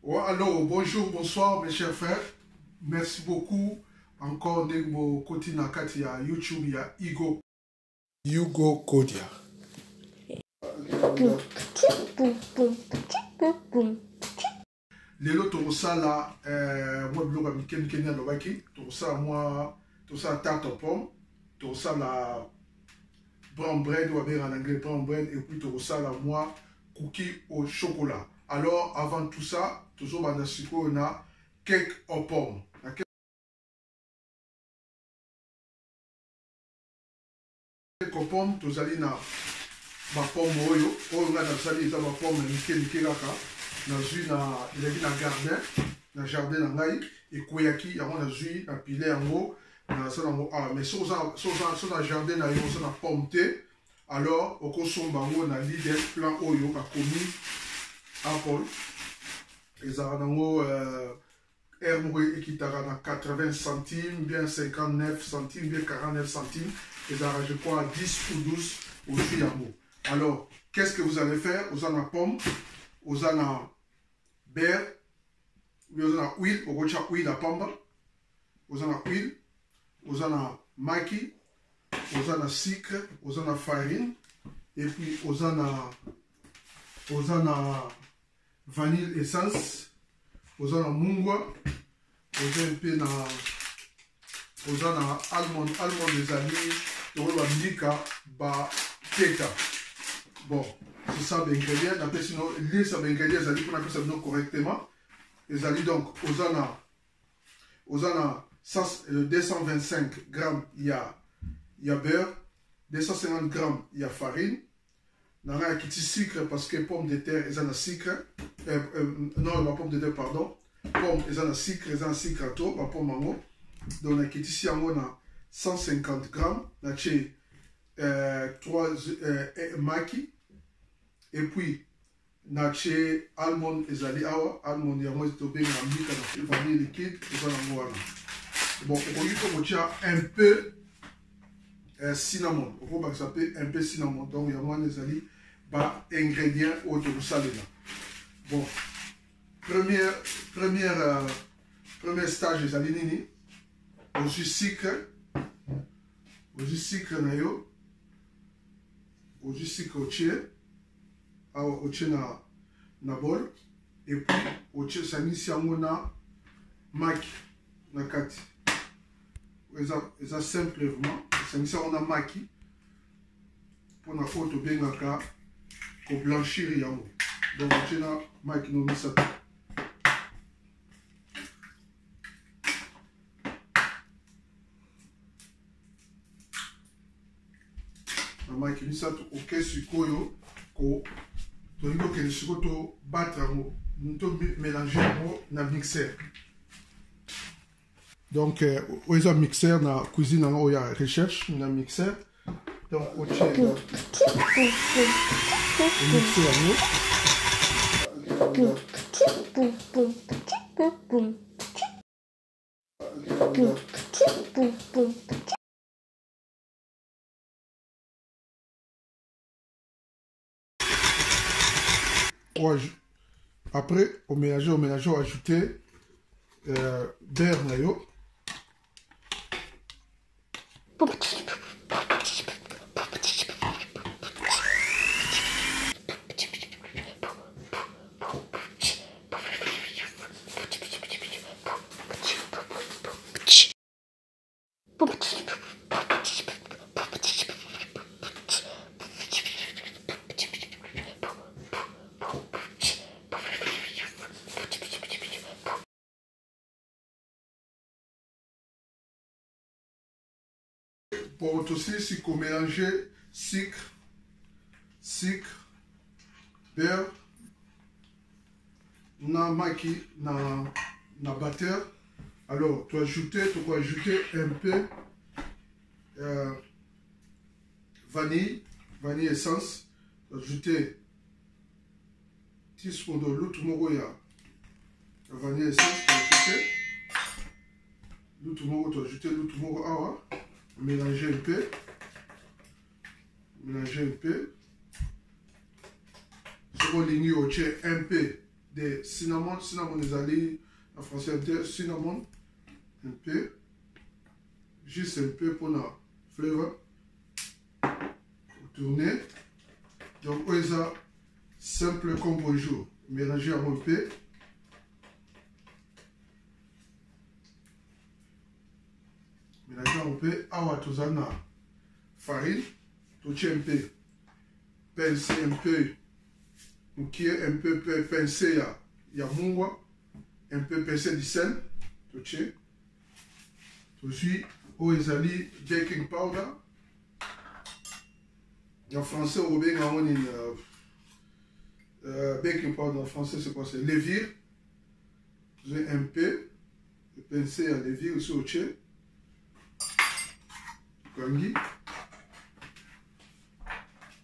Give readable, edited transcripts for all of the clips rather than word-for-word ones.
Ouais, alors, bonjour, bonsoir mes chers frères. Merci beaucoup. Encore Negbo Koti Nakati à YouTube, il y a Hugo Kodia. Lelo Torosala, moi bloga Miken Kenya Lobaki, Torosala moi, Torosala tarte aux pommes, Torosala brown bread ou bien en anglais brown bread et puis Torosala moi cookie au chocolat. Alors avant tout ça, toujours on a cake aux pommes. Cake aux pommes, tu as na ma pomme oyo, oyo nga nazali eza ma pomme mike kaka, nazwi na jardin, na jardin na ngai, ekweyaki yango nazwi na pile yango, nasala yango awa. Mais so na jardin na yo oza na pomme te, alors okosomba yango na Lidl plan oyo bakomi Apple, ezala nango air moko ekitaka na 80 centimes, bien 59 centimes, bien 49 centimes, ezala je crois 10 ou 12 au yango. Alors, qu'est-ce que vous allez faire? Vous en avez pomme, vous en avez beurre, vous en avez huile, vous avez huile à pomme, vous en avez huile, vous en avez maki, vous en avez sucre, vous en avez farine, et puis vous en avez vanille essence, vous en avez mungwa, vous avez un peu vous en avez almond des amis, vous en avez mika, ba teta. Bon, c'est ça l'ingrédient. D'après sinon, lire ça l'ingrédient, ça dit qu'on appelle ça correctement. Et ça dit donc, aux ana 225 grammes, il y a beurre, 250 grammes, il y a farine. Il y a un petit sucre parce que pomme de terre, ils ont un sucre. Non, la pomme de terre, pardon. Pomme, ils ont un sucre à tout, la pomme mango. Donc, on a ici, on a 150 grammes. On a 3 maki. Et puis, nache almond ezali awa, almond ya moi tobe na mika na vanille liquide, ezali nango wana. Bon, on y un peu cinnamon. On va s'appeler un peu cinnamon. Donc, il y a moins ezali ba ingrédients autour de là. Bon, premier stage ezali nini? Aussi sucre na yo. Aussi sucre au tchie. Au na bol et puis au tchie sanisi yango na maki na kati eza simple vraiment sanisi yango na maki mpona oyo tobengaka koblanchir yango. Donc au tchie na maki no misato na maki misato oke sikoyo ko tolingo ke siko to battre yango to mélanger yango na mixeur. Donc oyo mixeur na cuisine yango oyo ya recherche na mixeur. Donc otie mixeur yango après, au mélanger, on ajouter beurre na yo. Pour aussi, si vous mélangez sucre, beurre, na maki, na butter. Alors, tu peux ajouter un peu vanille essence. Ajouter 10 secondes de l'autre moko ya vanille essence. Tu ajouter l'autre moko awa. Mélanger un peu. Si on ligne un peu de cinnamon. Cinnamon les alliés en français de cinnamon. Un peu. Juste un peu pour la flavor. Tourner. Donc, on a simple comme bonjour. Mélanger un peu. Mélanger un peu. Awa tozana farine. Toucher un peu. Pincer un peu. Un peu pincer ya mungwa. Un peu pincer du sel. Toucher. Toucher. On a baking powder. En français, on a baking powder en français, c'est quoi? C'est levure. Un peu. Pincer à levure sur le tché.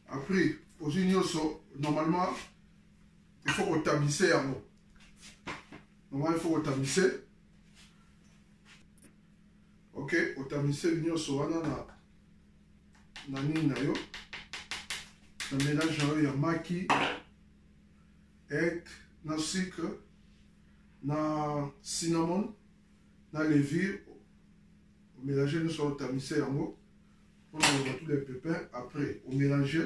Après, aux unions, normalement, il faut qu'on tamise. Normalement, il faut qu'on tamise. Ok, on tamise l'union sur na nini na yo. Na mélange na yo ya maki, egg, na sucre, na cinnamon, na levure. On mélange nous sur le tamisé en haut. On a tous les pépins. Après, on mélange.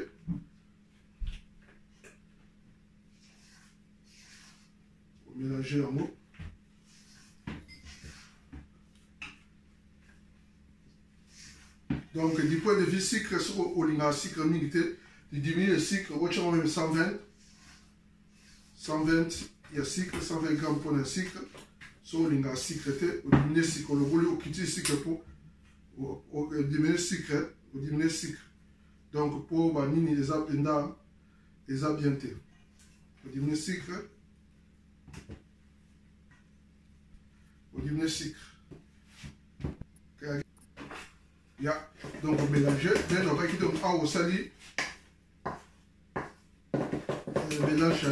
On mélange en haut. Donc, du point de vue sucre, sur le sucre milité, tu diminues le sucre, on va même 120. 120, il y a sucre, 120 grammes pour le sucre. Sur le sucre, on diminue le sucre, on roule au petit sucre pour diminuer le sucre. Diminuer le sucre. Donc, pour vanille, les a bien été. On diminue le sucre. On diminue le sucre. Yeah. Donc, on mélange. Then, on va quitter au sali. Le mélange,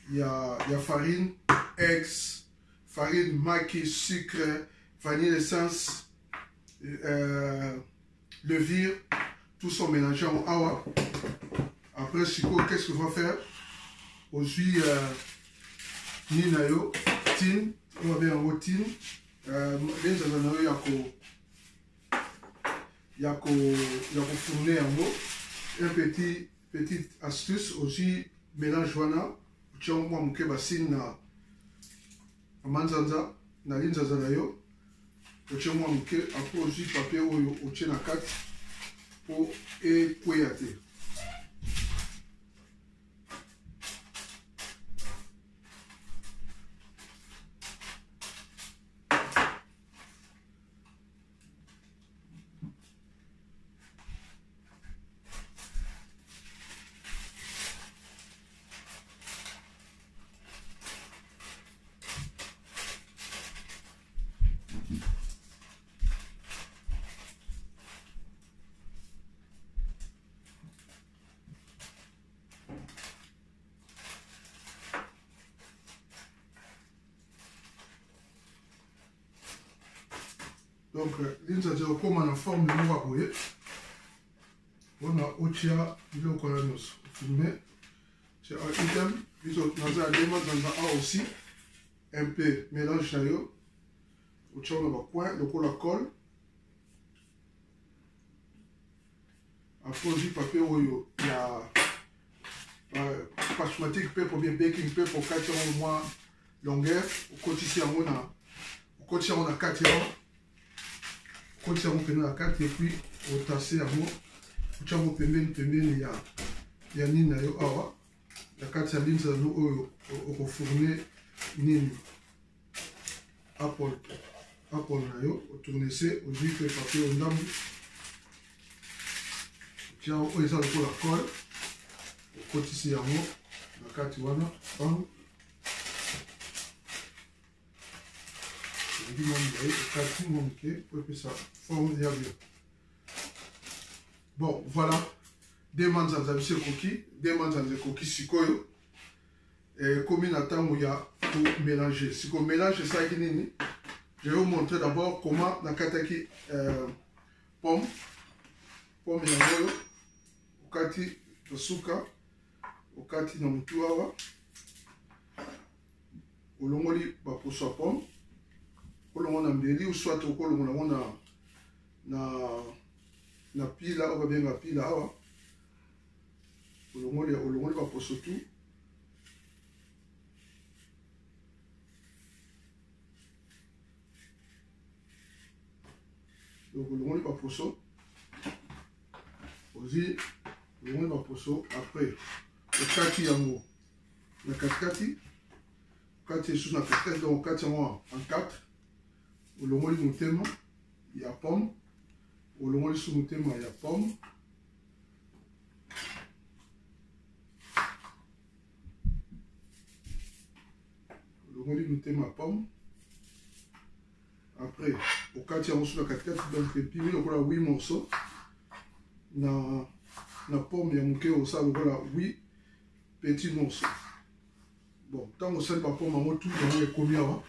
il y a farine, eggs, farine, maquis, sucre, vanille essence, levure, tout ça mélangé en awa. Après, qu'est-ce qu'on va faire? Aujourd'hui, ninayo, tin, on va bien en tin. Il y a fourner en haut. Un petite astuce aussi, mélange wana. Tu as un peu de na manzanza, na linzaza na yo. Tu as un peu après aussi papier au tien na 4 pour écouer. Donc, l'inzaza comme en forme de noix bouillée. On a otia, il est au colonos. Filmé. C'est un item. Dans un élément, dans un aussi. Un peu mélange na yo. Otia, on a un coin, le cola colle. Après, aussi, papier, il y a pachmatique paper, bien baking paper pour 4 ans au moins longueur. Au quotidien, on a 4 ans. Quand tu as la carte et puis au tasser à moi, tu as il y a nina yo awa. La carte à l'île, ça nous au fourner nini. Apple na yo, au tourner c'est, au dit que le papier au ndam. Tu as au isa le la colle. Au quotidien à moi, la carte wana, bang. Bon, voilà. Des manzanza de coquilles, des manzanza de coquilles sikoyo. Et comme il attend où il y a pour mélanger. Si on mélange ça, je vais vous montrer d'abord comment la kataki pomme mélanger. Okati tosuka, okati na mutuawa. olongoli baposo ya pomme kolongo na mbeli ou soit okolongo nango na pila oyo babenga pila awa olongoli baposo tu donc olongoli baposo ozwi olongoli baposo après okati yango na katikati okati lisusu na katikati donc okati yango en 4 olongoli motema ya pomme olongoli lisusu motema ya pomme olongoli motema ya pomme après okati yango lisusu na katikati donc epimi lokola 8 morceaux na pomme ya moke osala lokola 8 petits morceaux. Bon, tant que ça, pomme yango tout yango ekomi awa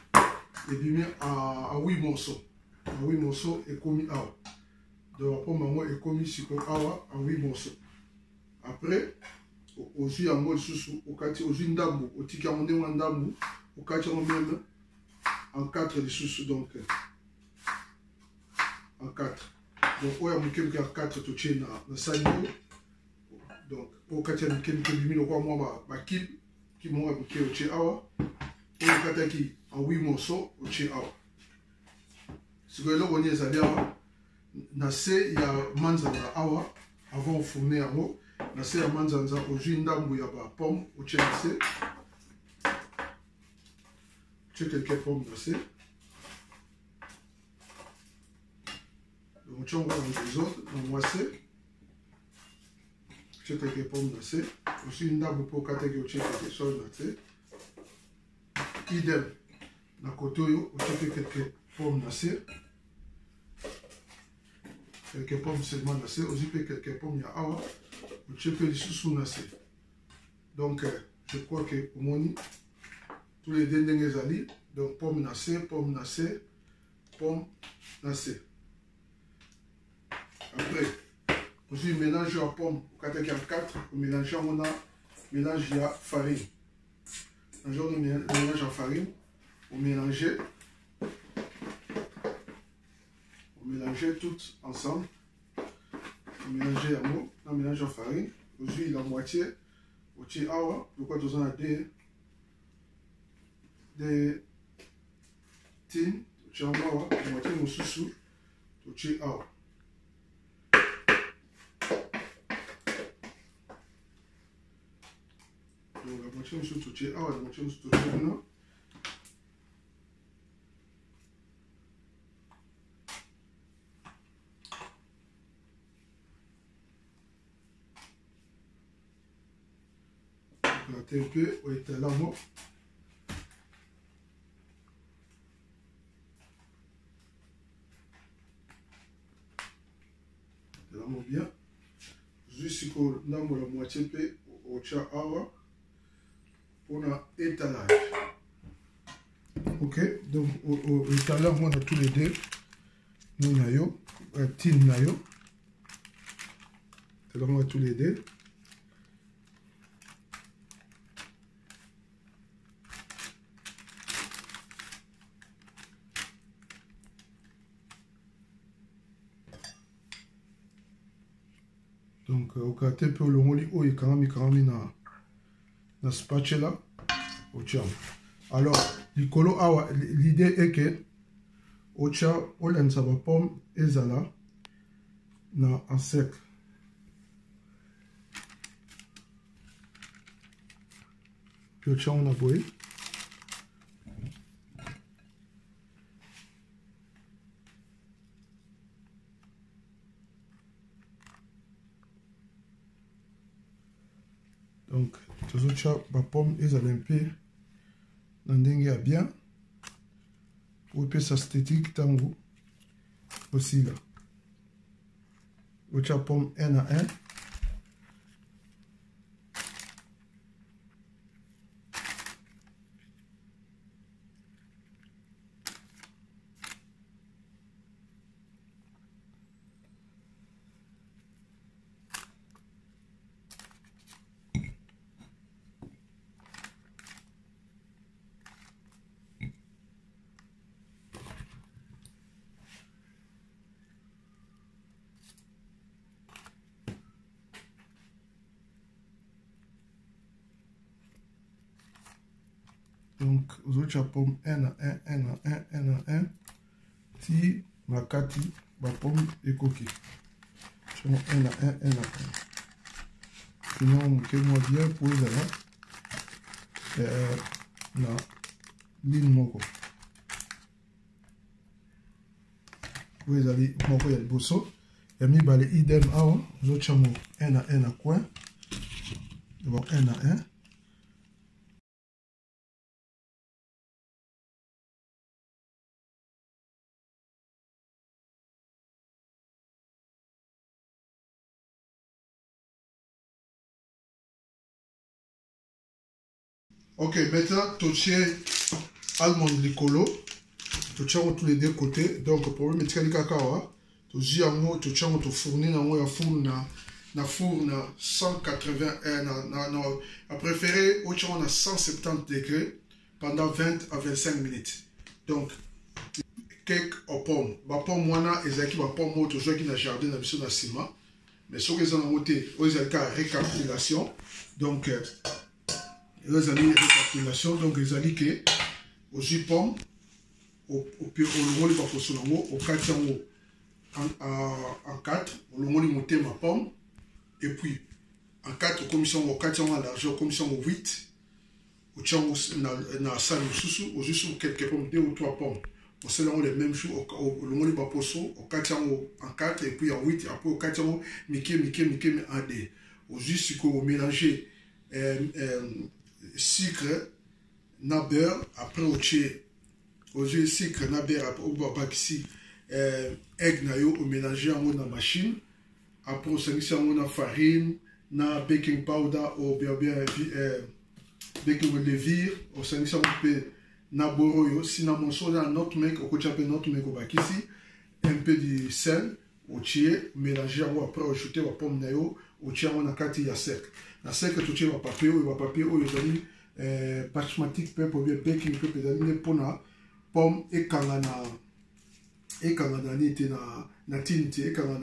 ebimi à 8 morceaux. À 8 morceaux ekomi awa. Donc la pomme yango ekomi siko awa à 8 morceaux. Après ozwi yango lisusu okati ozwi ndambu otiki yango ndenge ya ndambu okati yango même en 4 lisusu donc en 4. Donc oyo ya moke moke ya 4 totie na sani oyo. Donc okati ya moke moke ebimi lokola mwa bakibe qui m'a appliqué au Tchéawa, et le kataki en 8 morceaux au Tchéawa. Ce que là, on est allé à Nassé, il y a Manzanza Awa, avant de fourner à l'eau, Nassé, il y a Manzanza au Jindam, où il y a des pommes au Tchéassé. Tu as quelques pommes Nassé. Donc, tu as les autres, dans Moissé. Tu as quelques pommes Nassé. Aussi une dame pour catégorie quelque chose nassé. Idem na kotoyo tu quelques pommes nassé. Quelques pommes seulement nassé. Aussi quelques pommes ya awa. Tu peux les sous nassé. Donc je crois que au moins tous les derniers alliés donc pommes nassé, pommes nassé, pommes nassé. Après aussi mélange à pomme, au 4, on mélange on a mélange à farine. Un jour on mélange à farine, on mélange tout ensemble. On mélange à mot, on mélange à farine. Aujourd'hui la moitié, au tché awa, le quoi on a des tines, au tché awa, la moitié au sous au tché awa. Donc la moitié de toucher A, la moitié de toucher B. La TP est là, moi. Là, moi bien. Juste pour la moitié P au tcha awa. On a étalage. Ok, donc au étalage, on a tous les deux. Nous avons tin nayo. C'est là on a tous les deux. Donc au cas un peu le moli o et quand même na spatula au tcha. Alors l'idée est que au tcha on lance sa pomme ezala na en sec. Puis au tcha on a boé. Donc toujours tcha ma pomme ezala un peu ndenge bien pour que ça esthétique tango aussi là au tcha pomme 1 à 1. Donc, vous avez pomme 1 à 1, 1 à 1, 1 à 1. Si ma kati, ma pomme est coquille. 1 à 1, 1 à 1. Sinon, on peut bien pour les na ligne moko. Vous allez moko ya bosso. Il y a mis les idem awa. Vous avez 1 à 1 à coin. Bon, 1 à 1. Ok, maintenant, toucher almond licolo. Toucher tous les deux côtés. Donc, pour le mettre le cacao, toucher en haut, toucher en haut, tu fournis en haut, il four na four na 180, à préférer, au on a 170 degrés pendant 20 à 25 minutes. Donc, cake aux pommes. Ma pomme, moi, et qui ma pomme, moi, toujours qui n'a jardin, n'a besoin de ciment. Mais ce qu'ils ont noté, ils ont une récapitulation. Donc, ils ont une récapitulation. Donc, ils ont dit que, aux jus pommes, au long au 4 en 4, au long monter ma pomme, et puis en 4, commission au 4 en largeur, commission au 8, au tien na salle sous, au juste quelques pommes, 2 ou 3 pommes. On se les mêmes choses au long de poisson, au 4 en 4, et puis en 8, après au 4 en Mickey, en D. Au juste qu'on mélanger sucre, na beurre, après au tché. Au jus sucre na beurre après au babakisi egg na yo au mélanger en na machine après au service en na farine na baking powder ou bien baking levure au service en peu na boro yo cinnamon soda nutmeg au kocha pe nutmeg au bakisi un peu de sel au tier mélanger après ajouter la pomme na yo au tier on a kati ya sec na sec tout tier va papier ou ezali basmati pepper ou bien baking pepper ezali pona pomme ekanga na nite na tinte ekanga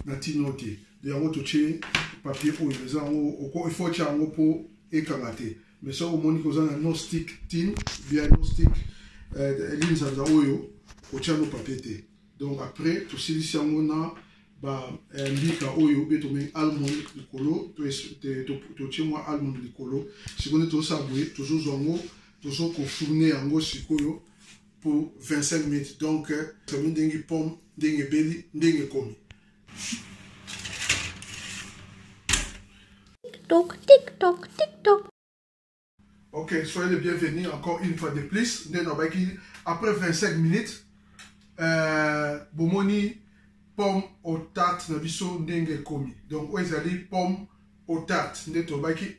na tinote de yango toche papier oyo eza yango il faut tia yango po ekanga te mais so omoni koza na no stick tin bien no stick linzanza oyo otia no papier te donc après tosilisi yango na mbika oyo be tomengi almond likolo totie mwa almond likolo sikoyo tozosala boye tozozwa yango tozokofourne yango sikoyo pour 25 minutes. Donc, c'est une dengue pomme, dengue belly, dengue komi. TikTok, TikTok, TikTok. Ok, soyez les bienvenus encore une fois de plus. Après 25 minutes, bomoni pomme au tarte na biso dengue komi. Donc, où ils allaient pomme au tarte.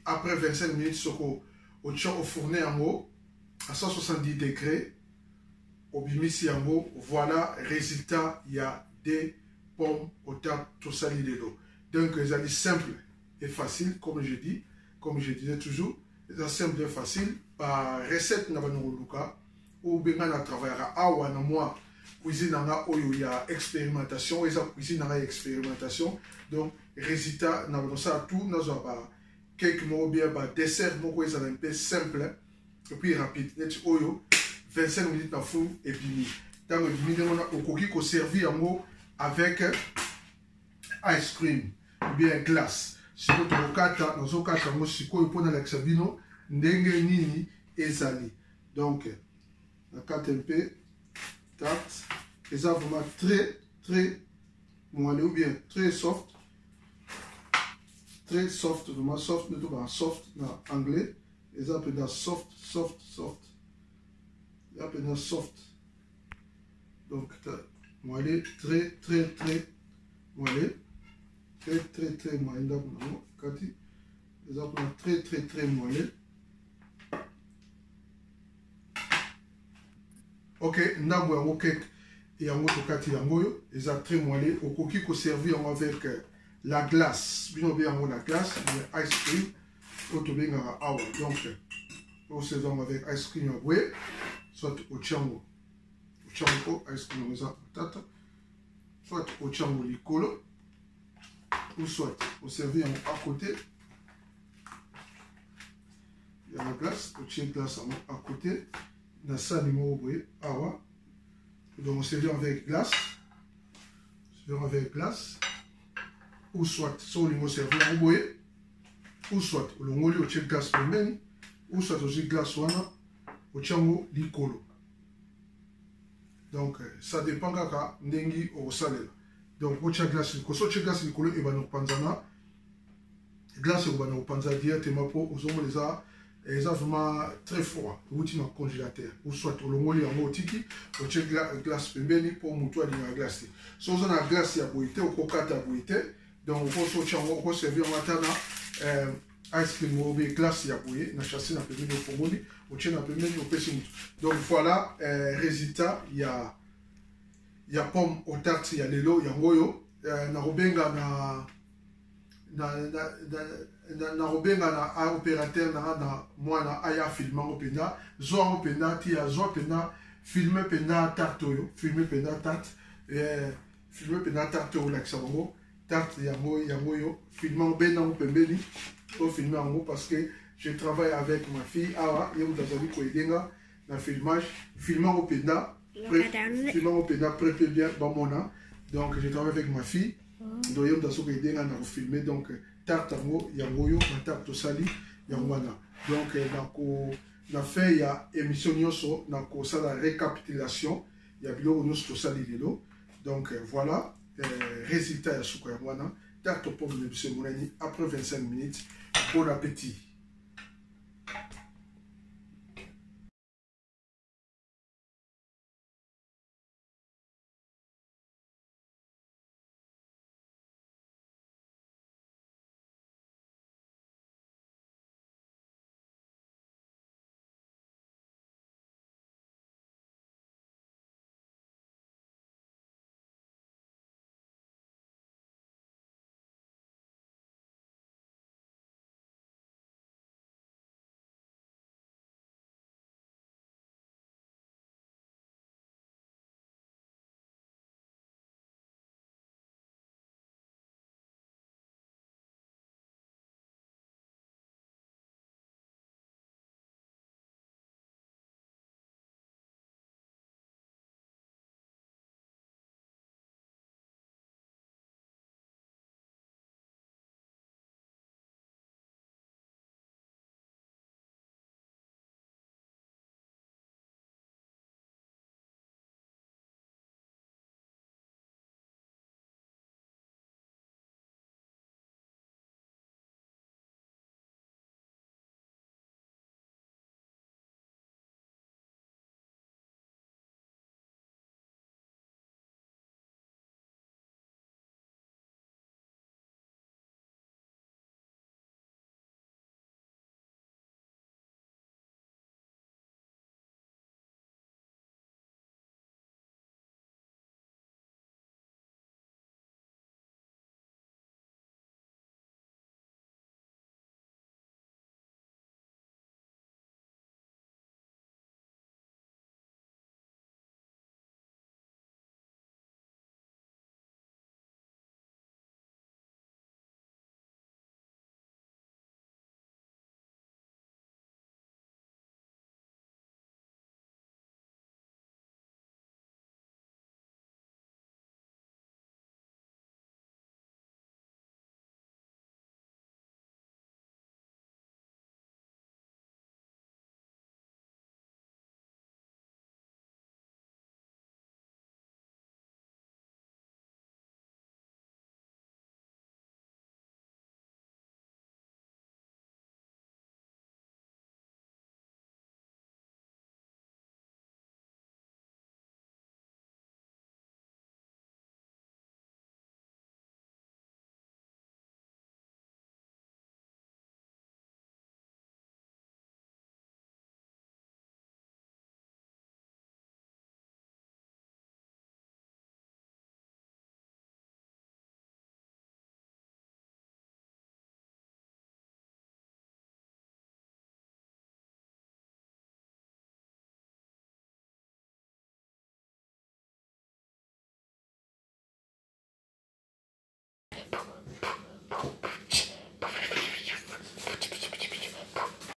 Après 25 minutes, soko au fourné en haut à 170 degrés. Obimisi yango, voilà résultat, il y a des pommes au tarte tout sali de l'eau. Donc c'est simple et facile comme je disais toujours, c'est simple et facile par recette na banoluka ou bien na travaillera awa na moi cuisine na oyo il y a expérimentation et ça cuisine na expérimentation donc résultat na ça tout na ba quelques mots bien ba dessert moko ça un peu simple et puis rapide net oyo 25 minutes à four et puis dans le midi on a au coquille qu'on servit en haut avec ice cream ou bien glace si vous avez kata dans ce cas on si quoi pour la sabino ndenge nini ezali donc la carte un peu tarte et ça vraiment très moelleux ou bien très soft vraiment soft ne pas soft en anglais et ça peut être soft il y a un soft donc moelleux très moelleux très moelleux donc kati exemple très moelleux ok ndambo yango cake et yango tokati yango yo eza très moelleux okoki ko servir avec la glace bino be yango la glace le ice cream otobenga awa donc au saison avec ice cream ya boye soit au chango ice cream eza patata soit au chango likolo ou soit au servir à côté il y a la glace, tu glace à côté, dans ça, numéro boye, awa. Donc, on sert avec glace, ou soit, sur le mot servi au boye, ou soit, le mot au tient glace pembeni, ou soit aussi glace wana, au tchango likolo. Donc, ça dépend kaka ndengi au salé. Donc, au tient glace likolo, et ben, panzana, glace au bana panza directement pour aux hommes les vraiment très froid outil dans congélateur ou soit au longo ya motiki au check glace pembeni pour mutoa di na glace so on a glace ya boité au kokata boité donc on so chango ko servir matana ice cream ou glace ya boité na chasser na pembeni au pomoni au check na pembeni au pesi mutu. Donc voilà résultat il y a pomme au tarte il y a lelo ya ngoyo na robenga na robenga na opérateur na mwana aya filmango penda zoango penda ti ya zo penda filme penda tarte oyo filme penda tarte oyo lakisa bango tarte yango yo filmango benango pembeni o filme yango parce que je travaille avec ma fille awa ye mutazali koyedenga na filmage filmango penda prépare bien bamona donc je travaille avec ma fille donc yom daso koyedenga na kofilme donc tarte yango yo na tarte tosali yango wana donc na fin ya émission nyonso na kosala récapitulation ya biloko nyonso tosali lelo donc voilà résultat ya suka yango wana tarte pomme de biso emonani après 25 minutes. Bon appétit.